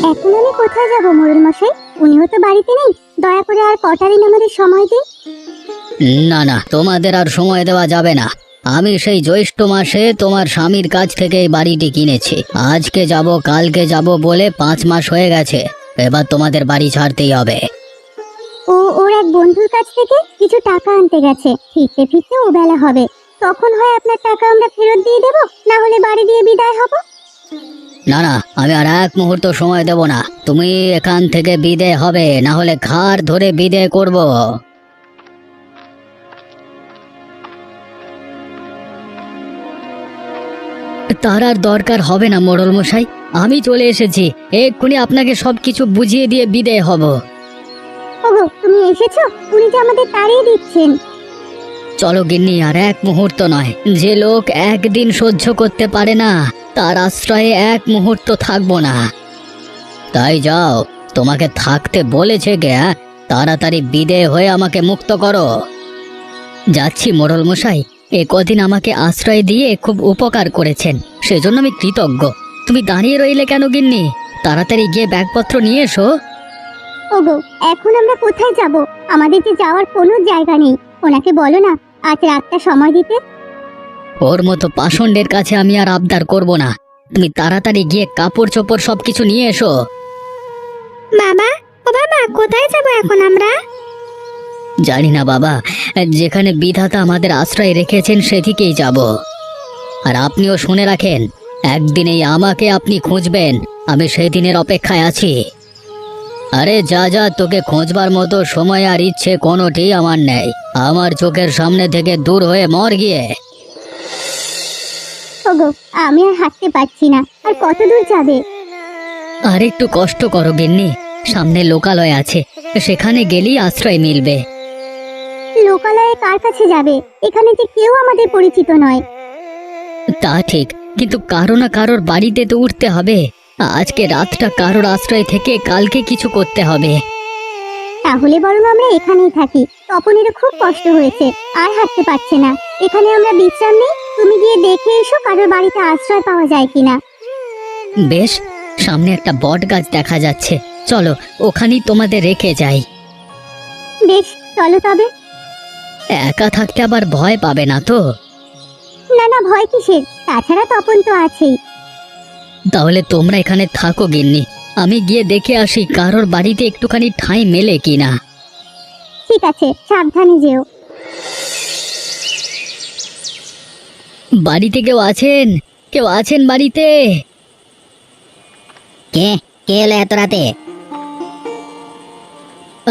এখন আমি কোথায় যাব মোড়ল মশাই? উনিও তো বাড়িতে নেই। দয়া করে আর কটা দিন আমাদের সময় দিন। না না, তোমাদের আর সময় দেওয়া যাবে না। আমি সেই জ্যৈষ্ঠ মাসে তোমার স্বামীর কাছ থেকে এই বাড়িটি কিনেছি। আজকে যাব কালকে যাব বলে 5 মাস হয়ে গেছে। এবার তোমাদের বাড়ি ছাড়তেই হবে। ও ওর এক বন্ধুর কাছ থেকে কিছু টাকা আনতে গেছে। ফিরতে ফিরতে ও বেলা হবে। তখন হয় আপনার টাকা আমরা ফেরত দিয়ে দেব, না হলে বাড়ি দিয়ে বিদায় হব। না না, আমি আর এক মুহূর্ত সময় দেব না। তুমি এখান থেকে বিদে হবে, না হলে ঘাড় ধরে বিদে করব। তার আর দরকার হবে না মোড়ল মশাই, আমি চলে এসেছি। এক্ষুনি আপনাকে সবকিছু বুঝিয়ে দিয়ে বিদে হব। ওগো, তুমি এসেছো? উনি যে আমাদের তাড়িয়ে দিচ্ছেন। চলো গিন্নি, আর এক মুহূর্ত নয়। যে লোক একদিন সহ্য করতে পারে না, তার আশ্রয়ে এক মুহূর্ত থাকবো না। তাই যাও, তোমাকে থাকতে বলেছে কে? তাড়াতাড়ি বিদে হয়ে আমাকে মুক্ত করো। যাচ্ছি মোড়ল মশাই, এ কদিন আমাকে আশ্রয় দিয়ে খুব উপকার করেছেন, সেজন্য আমি কৃতজ্ঞ। তুমি দাঁড়িয়ে রইলে কেন গিন্নি? তাড়াতাড়ি গিয়ে ব্যাগপত্র নিয়ে এসো। ওগো, এখন আমরা কোথায় যাব? আমাদের যে যাওয়ার কোনো জায়গা নেই। ওনাকে বলো না আজ রাতটা সময় দিতে। ওর মতো পাষণ্ডের কাছে আমি আর আবদার করব না। তুমি তাড়াতাড়ি গিয়ে কাপড় চোপড় সবকিছু নিয়ে এসো। বাবা, ও বাবা, কোথায় যাব এখন আমরা? জানি না বাবা, যেখানে বিধাতা আমাদের আশ্রয় রেখেছেন সেদিকেই যাব। আর আপনিও শুনে রাখেন, একদিনেই আমাকে আপনি খুঁজবেন। আমি সেই দিনের অপেক্ষায় আছি। আরে যা যা, তোকে খোঁজবার মতো সময় আর ইচ্ছে কোনোটি আমার নেই। আমার চোখের সামনে থেকে দূর হয়ে মর গিয়ে। ওগো, আমি আর হাঁটতে পারছি না। আর কত দূর যাবে? আর একটু কষ্ট করো গিন্নি, সামনে লোকালয় আছে, সেখানে গেলেই আশ্রয় মিলবে। লোকালয়ে কার কাছে যাবে? এখানে যে কেউ আমাদের পরিচিত নয়। তা ঠিক, কিন্তু কারো না কারোর বাড়িতে তো উঠতে হবে। আজকে রাতটা কারোর আশ্রয় থেকে কালকে কিছু করতে হবে। তাহলে বরং আমরা এখানেই থাকি। তপনেরও খুব কষ্ট হয়েছে, আর হাঁটতে পারছে না। এখানে আমরা বিশ্রাম নেই। তুমি গিয়ে দেখে এসো কারোর বাড়িতে আশ্রয় পাওয়া যায় কিনা। বেশ, সামনে একটা বট গাছ দেখা যাচ্ছে, চলো ওখানেই তোমাদের রেখে যাই। বেশ, চলো তবে। একা থাকতে আবার ভয় পাবে না তো? না না, ভয় কিসের? তাছাড়া তপন তো আছেই। তাহলে তোমরা এখানে থাকো গিন্নি, আমি গিয়ে দেখে আসি কারোর বাড়িতে একটুখানি ঠাঁই মেলে কিনা। ঠিক আছে, সাবধানে যেও। বাড়িতে কেউ আছেন? কেউ আছেন বাড়িতে? কে কে এলো এত রাতে?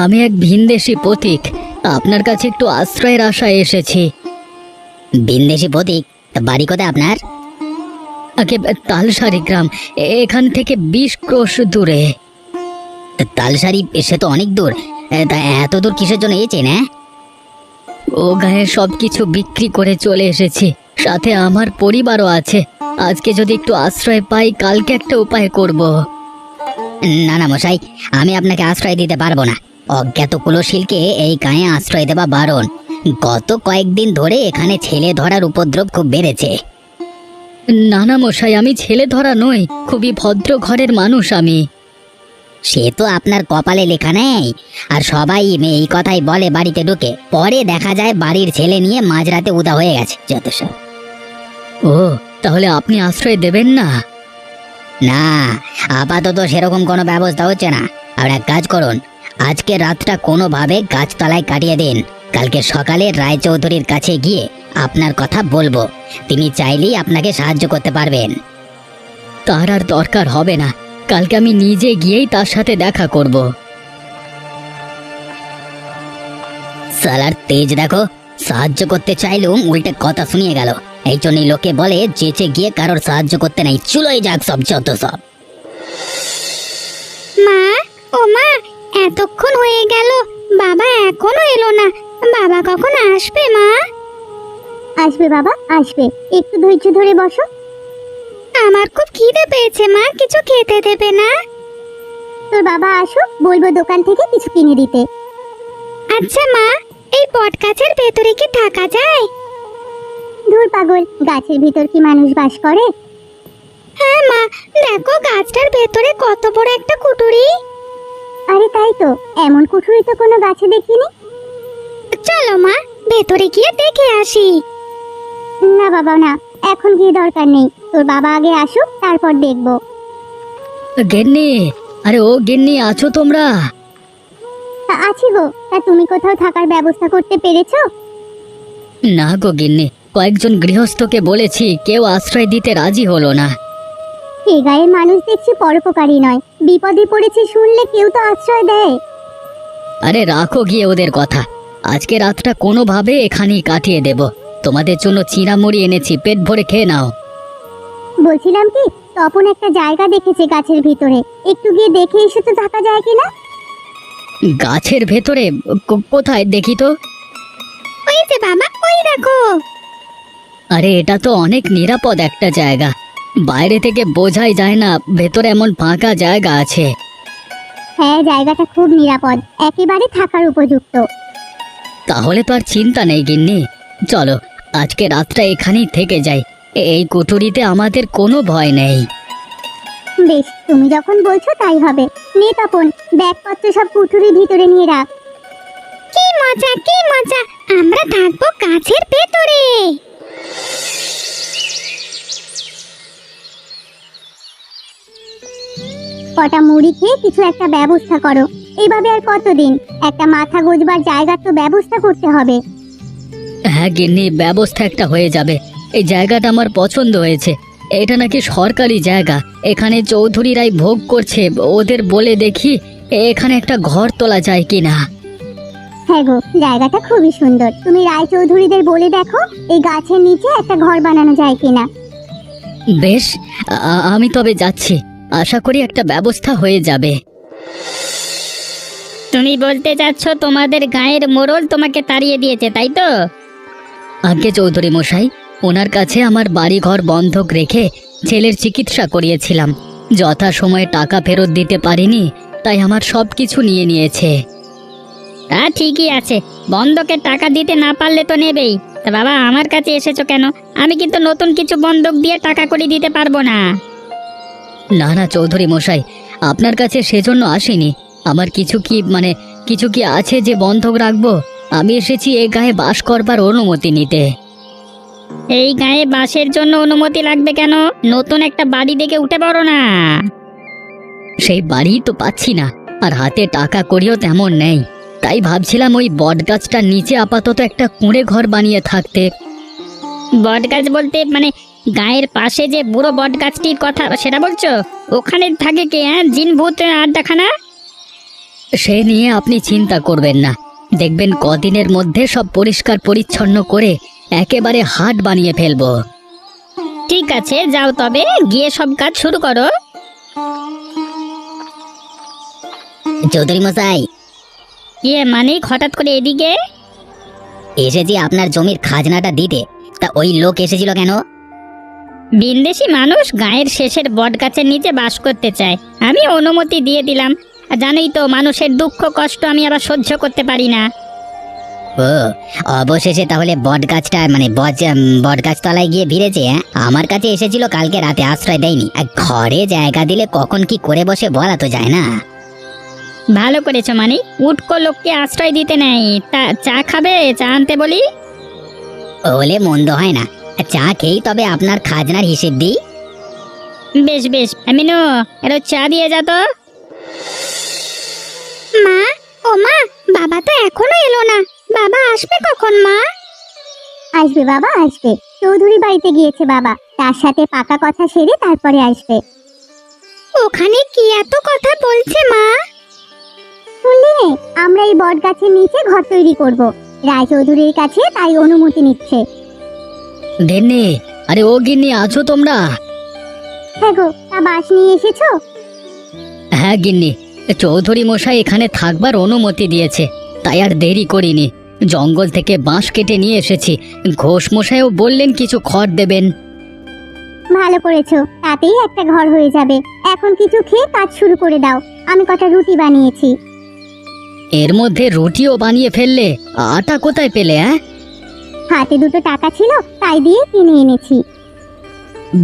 আমি এক ভিনদেশী পথিক, আপনার কাছে একটু আশ্রয়ের আশায় এসেছি। বিন্দেশি প্রতীক? তা বাড়ি কোথায় আপনার? আগে তালসারি গ্রাম, এখান থেকে 20 ক্রোশ দূরে। তালসারি? সে তো অনেক দূর। তা এত দূর কিসের জন্য এসেছেন? হ্যাঁ, ও গায়ে সবকিছু বিক্রি করে চলে এসেছি, সাথে আমার পরিবারও আছে। আজকে যদি একটু আশ্রয় পাই, কালকে একটা উপায় করব। না না মশাই, আমি আপনাকে আশ্রয় দিতে পারবো না। অজ্ঞাত কুলশীলকে এই গায়ে আশ্রয় দেওয়া বারণ। গত কয়েকদিন ধরে এখানে ছেলে ধরার উপদ্রব খুব বেড়েছে। না না মশাই, আমি ছেলে ধরা নই, খুবই ভদ্র ঘরের মানুষ আমি। সে তো আপনার কপালে লেখা নেই। আর সবাই এই কথাই বলে বাড়িতে ঢুকে, পরে দেখা যায় বাড়ির ছেলে নিয়ে মাঝরাতে উদা হয়ে গেছে যত সব। ও, তাহলে আপনি আশ্রয় দেবেন না? না, আপাতত সেরকম কোনো ব্যবস্থা হচ্ছে না। আর এক কাজ করুন, আজকে রাতটা কোনোভাবে গাছতলায় কাটিয়ে দিন। কালকে সকালে রায়চৌধুরীর কাছে গিয়ে আপনার কথা বলবো। তিনি চাইলেই আপনাকে সাহায্য করতে পারবেন। তার আর দরকার হবে না, কালকে আমি নিজে গিয়েই তার সাথে দেখা করব। সালার তেজ দেখো, সাহায্য করতে চাইলেও উল্টে কথা শুনিয়ে গেল। এই জন্যই লোকে বলে চেঁচে গিয়ে কারোর সাহায্য করতে নাই, চুলোই যাক সব যত সব। মা, ও মা, এতক্ষণ হয়ে গেল, বাবা এখনো এলো না। বাবা কখন আসবে মা? আসবে বাবা, আসবে। একটু ধৈর্য ধরে বসো। আমার খুব খিদে পেয়েছে মা, কিছু খেতে দেবে না? তোর বাবা আসুক, বলবো দোকান থেকে কিছু কিনে দিতে। আচ্ছা মা, এই বট গাছের ভেতরে কি থাকা যায়? ধুর পাগল, গাছের ভিতর কি মানুষ বাস করে? হ্যাঁ মা, দেখো গাছটার ভেতরে কত বড় একটা কুটুরি। আরে তাই তো, এমন কুঠুরি তো কোনো গাছে দেখিনি। চলো মা, ভেতরে গিয়ে দেখে আসি। না বাবা না, এখন গিয়ে দরকার নেই, তোর বাবা আগে আসুক তারপর দেখবো। গিন্নি, আরে ও গিন্নি, আছো তোমরা? আছি গো, তা তুমি কোথাও থাকার ব্যবস্থা করতে পেরেছো? না গো গিন্নি, কয়েকজন গৃহস্থকে বলেছি, কেউ আশ্রয় দিতে রাজি হলো না। এ গায়ের মানুষ দেখছি পরোপকারী নয়, বিপদে পড়েছে শুনলে কেউ তো আশ্রয় দেয়। আরে রাখো গিয়ে ওদের কথা, আজকে রাতটা কোনোভাবে এখানেই কাটিয়ে দেব। তোমাদের জন্য চিঁড়ামুড়ি এনেছি, পেট ভরে খেয়ে নাও। বলছিলাম কি, তপন একটা জায়গা দেখেছে গাছের ভিতরে, একটু গিয়ে দেখে এসে তো থাকা যায় কিনা? গাছের ভেতরে? কোথায় দেখি তো। ওই যে বাবা, ওই দেখো। আরে এটা তো অনেক নিরাপদ একটা জায়গা, বাইরে থেকে বোঝাই যায় না ভেতরে এমন ফাঁকা জায়গা আছে। হ্যাঁ, জায়গাটা খুব নিরাপদ, একেবারে থাকার উপযুক্ত। তাহলে তো আর চিন্তা নেই গিন্নি, চলো আজকে রাতটা এখানেই থেকে যাই। এই কুঠুরিতে আমাদের কোনো ভয় নেই। বেশ, তুমি যখন বলছো তাই হবে। নে তপন, ব্যাগপত্র সব কুঠুরির ভিতরে নিয়ে রাখ। কি মজা, কি মজা, আমরা থাকবো গাছের ভেতরে। কটা মুড়ি খেয়ে কিছু একটা ব্যবস্থা করো, এইভাবে আর কতদিন? একটা মাথা গোজবার জায়গার তো ব্যবস্থা করতে হবে। হ্যাঁ গিন্নি, ব্যবস্থা একটা হয়ে যাবে। এই জায়গাটা আমার পছন্দ হয়েছে, এটা নাকি সরকারি জায়গা, এখানে চৌধুরীরাই ভোগ করছে। ওদের বলে দেখি এখানে একটা ঘর তোলা যায় কিনা। হ্যাঁ গো, জায়গাটা খুবই সুন্দর, তুমি রায়চৌধুরীদের বলে দেখো এই গাছের নিচে একটা ঘর বানানো যায় কিনা। বেশ, আমি তবে যাচ্ছি, আশা করি একটা ব্যবস্থা হয়ে যাবে। তুমি বলতে চাচ্ছ তোমাদের গায়ের মোড়ল তোমাকে তাড়িয়ে দিয়েছে, তাই তো? আগে চৌধুরী মশাই, ওনার কাছে আমার বাড়িঘর বন্ধক রেখে ছেলের চিকিৎসা করিয়েছিলাম, যথাসময়ে টাকা ফেরত দিতে পারিনি, তাই আমার সব কিছু নিয়ে নিয়েছে। তা ঠিকই আছে, বন্ধকের টাকা দিতে না পারলে তো নেবেই। তা বাবা, আমার কাছে এসেছো কেন? আমি কিন্তু নতুন কিছু বন্ধক দিয়ে টাকা করে দিতে পারবো না। না না চৌধুরী মশাই, আপনার কাছে সেজন্য আসিনি। আমার কিছু কি আছে যে বন্ধক রাখবো? আমি এসেছি এ গায়ে বাস করবার অনুমতি নিতে। এই গায়ে বাসের জন্য অনুমতি লাগবে কেন? নতুন একটা বাড়ি দেখে উঠে পড়ো না। সেই বাড়ি তো পাচ্ছি না, আর হাতে টাকা করিও তেমন নেই, তাই ভাবছিলাম ওই বটগাছটার নিচে আপাতত একটা কুঁড়ে ঘর বানিয়ে থাকতে। বটগাছ বলতে মানে গায়ের পাশে যে বুড়ো বটগাছটির কথা সেটা বলছো? ওখানে থাকে কে? হ্যাঁ, জিন ভূত আড্ডাখানা? সে নিয়ে আপনি চিন্তা করবেন না, দেখবেন কদিনের মধ্যে সব পরিষ্কার পরিচ্ছন্ন করে একেবারে হাট বানিয়ে ফেলবো। ঠিক আছে, যাও তবে, গিয়ে সব কাজ শুরু করো। চৌধুরী মশাই, মানে হঠাৎ করে এদিকে? এসেছি আপনার জমির খাজনাটা দিতে, তা ওই লোক এসেছিল কেন? বিন্দেশি মানুষ গায়ের শেষের বটগাছের নিচে বাস করতে চায়, আমি অনুমতি দিয়ে দিলাম। আর জানোই তো, মানুষের দুঃখ কষ্ট আমি আবার সহ্য করতে পারি না। ও, অবশেষে তাহলে বটগাছটা বটগাছ তলায় গিয়ে ভিড়েছে। আমার কাছে এসেছিল কালকে রাতে, আশ্রয় দেয়নি। আর ঘরে জায়গা দিলে কখন কি করে বসে বলা তো যায় না। ভালো করেছো, মানে উটকো লোককে আশ্রয় দিতে নেই। তা চা খাবে? চা আনতে বলি? হলে মন্দ হয় না, চা খেয়েই তবে আপনার খাজনার হিসেব দিই। বেশ বেশ, আমিনু, এর চা দিয়ে যা তো। মা, ও মা, বাবা তো এখনো এলো না, বাবা আসবে কখন মা? আসবে বাবা, আসবে। চৌধুরী বাড়িতে গিয়েছে বাবা, তার সাথে পাকা কথা সেরে তারপরে আসবে। ওখানে কি এত কথা বলছে মা? শুনলি, আমরা এই বট গাছের নিচে ঘর তৈরি করব, রায়চৌধুরীর কাছে তাই অনুমতি নিচ্ছে। গিন্নি, আরে ও গিন্নি, আছো তোমরা? হ্যাঁ গো, তা বাস নিয়ে এসেছো? হ্যাঁ গিন্নি, চৌধুরী মশাই এখানে থাকবার অনুমতি দিয়েছে, তাই আর দেরি করিনি। জঙ্গল থেকে বাঁশ কেটে নিয়ে এসেছি, ঘোষ মশাইও বললেন কিছু খড় দেবেন। ভালো করেছো, তাতেই একটা ঘর হয়ে যাবে। এখন কিছু খেয়ে কাজ শুরু করে দাও, আমি কটা রুটি বানিয়েছি। এর মধ্যে রুটিও বানিয়ে ফেললে? আটা কোথায় পেলে? হাতে দুটো টাকা ছিল, তাই দিয়ে কিনে এনেছি।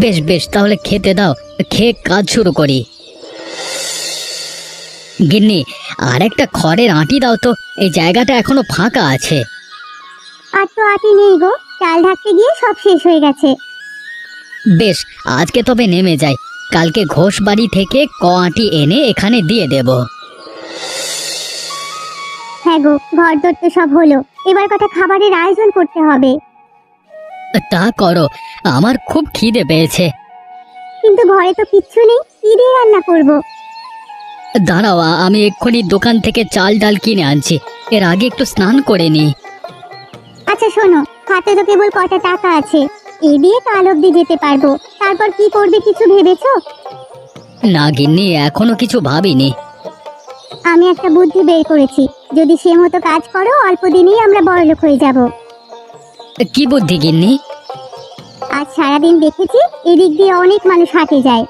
বেশ বেশ, তাহলে খেতে দাও, খেয়ে কাজ শুরু করি। গিন্নি, আর একটা খড়ের আঁটি দাও তো, এই জায়গাটা এখনো ফাঁকা আছে। আর তো আটি নেই গো, চাল ঢাকতে গিয়ে সব শেষ হয়ে গেছে। বেশ, আজকে তবে নেমে যাই, কালকে ঘোষ বাড়ি থেকে আঁটি এনে এখানে দিয়ে দেব। হ্যাঁ গো, ঘর দর তো সব হলো, এবার কথা খাবারের আয়োজন করতে হবে। তা করো, আমার খুব খিদে পেয়েছে। কিন্তু ঘরে তো কিচ্ছু নেই, কি দিয়ে রান্না করব? দাঁড়াও, আমি এক্ষুনি দোকান থেকে চাল ডাল কিনে আনছি, এর আগে একটু স্নান করে নি। আচ্ছা শোনো, হাতে তো কেবল কটা টাকা আছে, এই দিয়ে কাল অব্দি যেতে পারবো, তারপর কি করবে কিছু ভেবেছো? না গিন্নি, এখনো কিছু ভাবিনি। আমি একটা বুদ্ধি বের করেছি, যদি সে মতো কাজ করো অল্প দিনেই আমরা বড়লোক হয়ে যাব। কি বুদ্ধি গিন্নি? আজ সারাদিন দেখেছি এদিক দিয়ে অনেক মানুষ হাঁটে যায়।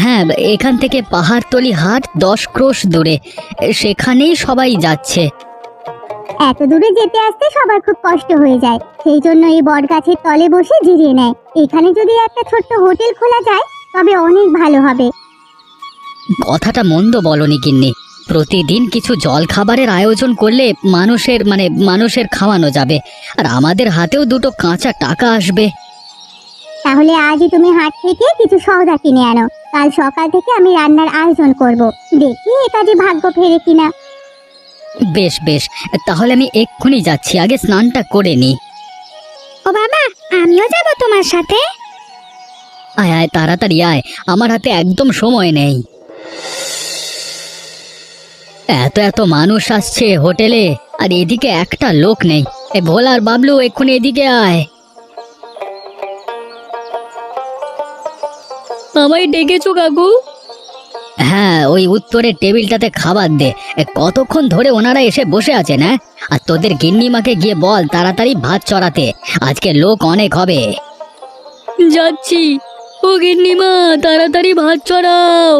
হ্যাঁ, এখান থেকে পাহাড়তলি হাট 10 ক্রোশ দূরে, সেখানেই সবাই যাচ্ছে। এত দূরে যেতে আসতে সবার খুব কষ্ট হয়ে যায়, সেই জন্য এই বট গাছের তলে বসে জিরিয়ে নেয়। এখানে যদি একটা ছোট্ট হোটেল খোলা যায় তবে অনেক ভালো হবে। কথাটা মন্দ বলনি গিন্নি, প্রতিদিন কিছু জল খাবারের আয়োজন করলে মানুষের খাওয়ানো যাবে, আর আমাদের হাতেও দুটো কাঁচা টাকা আসবে। তাহলে আজই তুমি হাট থেকে কিছু সওদা কিনে আনো, কাল সকাল থেকে আমি রান্নার আয়োজন করব, দেখি এ কাজে ভাগ্য ফেরে কিনা। বেশ বেশ, তাহলে আমি এক্ষুনি যাচ্ছি, আগে স্নানটা করে নি। ও বাবা, আমিও যাব তোমার সাথে। আয় আয়, তাড়াতাড়ি আয়, আমার হাতে একদম সময় নেই। এত এত মানুষ আসছে হোটেলে, আর এদিকে একটা লোক নেই। এ ভোলা আর বাবলু, এক্ষুনি এদিকে আয়। আমায় ডেকেছো কাকু? হ্যাঁ, ওই উত্তরের টেবিলটাতে খাবার দে, কতক্ষণ ধরে ওনারা এসে বসে আছেন। হ্যাঁ, আর তোদের গিন্নিমাকে গিয়ে বল তাড়াতাড়ি ভাত চড়াতে, আজকে লোক অনেক হবে। যাচ্ছি। ও গিন্নিমা, তাড়াতাড়ি ভাত চড়াও।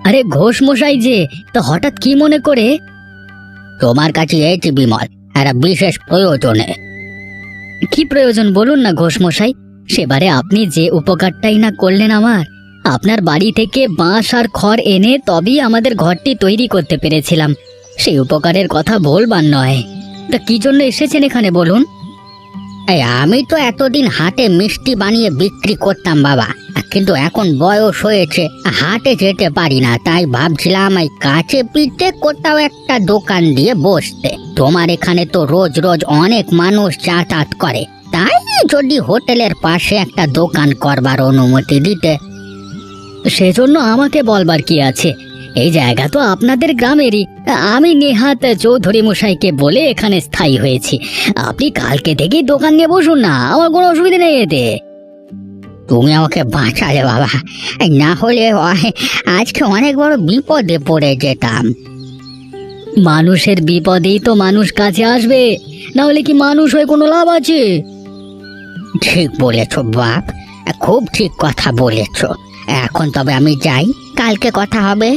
আরে ঘোষ মশাই যে, তো হঠাৎ কি মনে করে? তোমার কাছে এসেছি বিমল, একটা বিশেষ প্রয়োজনে। কি প্রয়োজন বলুন না ঘোষ মশাই, সেবারে আপনি যে উপকারটাই না করলেন আমার। আপনার বাড়ি থেকে বাঁশ আর খড় এনে তবেই আমাদের ঘরটি তৈরি করতে পেরেছিলাম, সেই উপকারের কথা বলবার নয়। তা কি জন্য এসেছেন এখানে বলুন? এই আমি তো এতদিন হাটে মিষ্টি বানিয়ে বিক্রি করতাম বাবা, কিন্তু এখন বয়স হয়েছে, হাটে যেতে পারি না, তাই ভাবছিলাম এই কাছে পিঠে কোথাও একটা দোকান দিয়ে বসতে। তোমার এখানে তো রোজ রোজ অনেক মানুষ যাতায়াত করে, তাই যদি হোটেলের পাশে একটা দোকান করবার অনুমতি দিতে। সেজন্য আমাকে বলবার কি আছে, এই জায়গা তো আপনাদের গ্রামেরই। আমি নেহাত চৌধুরী মশাইকে বলে এখানে স্থায়ী হয়েছি। আপনি কালকে থেকেই দোকান নিয়ে বসুন না, আমার কোনো অসুবিধা নেই এতে। তুমি আমাকে বাঁচালে বাবা, না হলে আজকে অনেক বড় বিপদে পড়ে যেতাম। মানুষের বিপদেই তো মানুষ কাছে আসবে, না হলে কি মানুষ হয়ে কোনো লাভ আছে? ঠিক বলেছ বাপ, খুব ঠিক কথা বলেছ। এখন তবে আমি যাই, কালকে কথা হবে।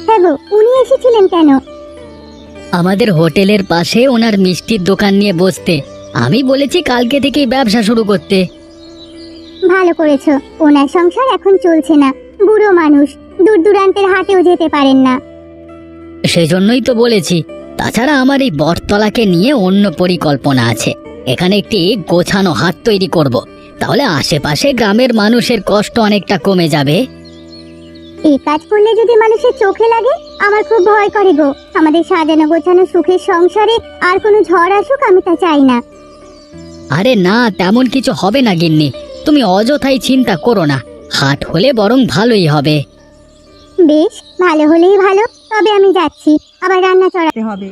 হ্যাঁ গো, উনি এসেছিলেন কেন? আমাদের হোটেলের পাশে ওনার মিষ্টির দোকান নিয়ে বসতে। আমি বলেছি কালকে থেকেই ব্যবসা শুরু করতে। ভালো করেছো, ওনার সংসার এখন চলছে না, বুড়ো মানুষ, দূর দূরান্তের হাটেও যেতে পারেন না। সেজন্যই তো বলেছি। তাছাড়া আমার এই বটতলাকে নিয়ে অন্য পরিকল্পনা আছে, এখানে একটি গোছানো হাট তৈরি করব, তাহলে আশেপাশে গ্রামের মানুষের কষ্ট অনেকটা কমে যাবে। এই কাজ করলে যদি মানুষের চোখে লাগে, আমার খুব ভয় করে গো। আমাদের সাজানো গোছানো সুখের সংসারে আর কোনো ঝড় আসুক আমি তা চাই না। আরে না, তেমন কিছু হবে না গিন্নি, তুমি অযথাই চিন্তা করো না, হাট হলে বরং ভালোই হবে। বেশ, ভালো হলেই ভালো, তবে আমি যাচ্ছি, আবার রান্না চড়াতে হবে।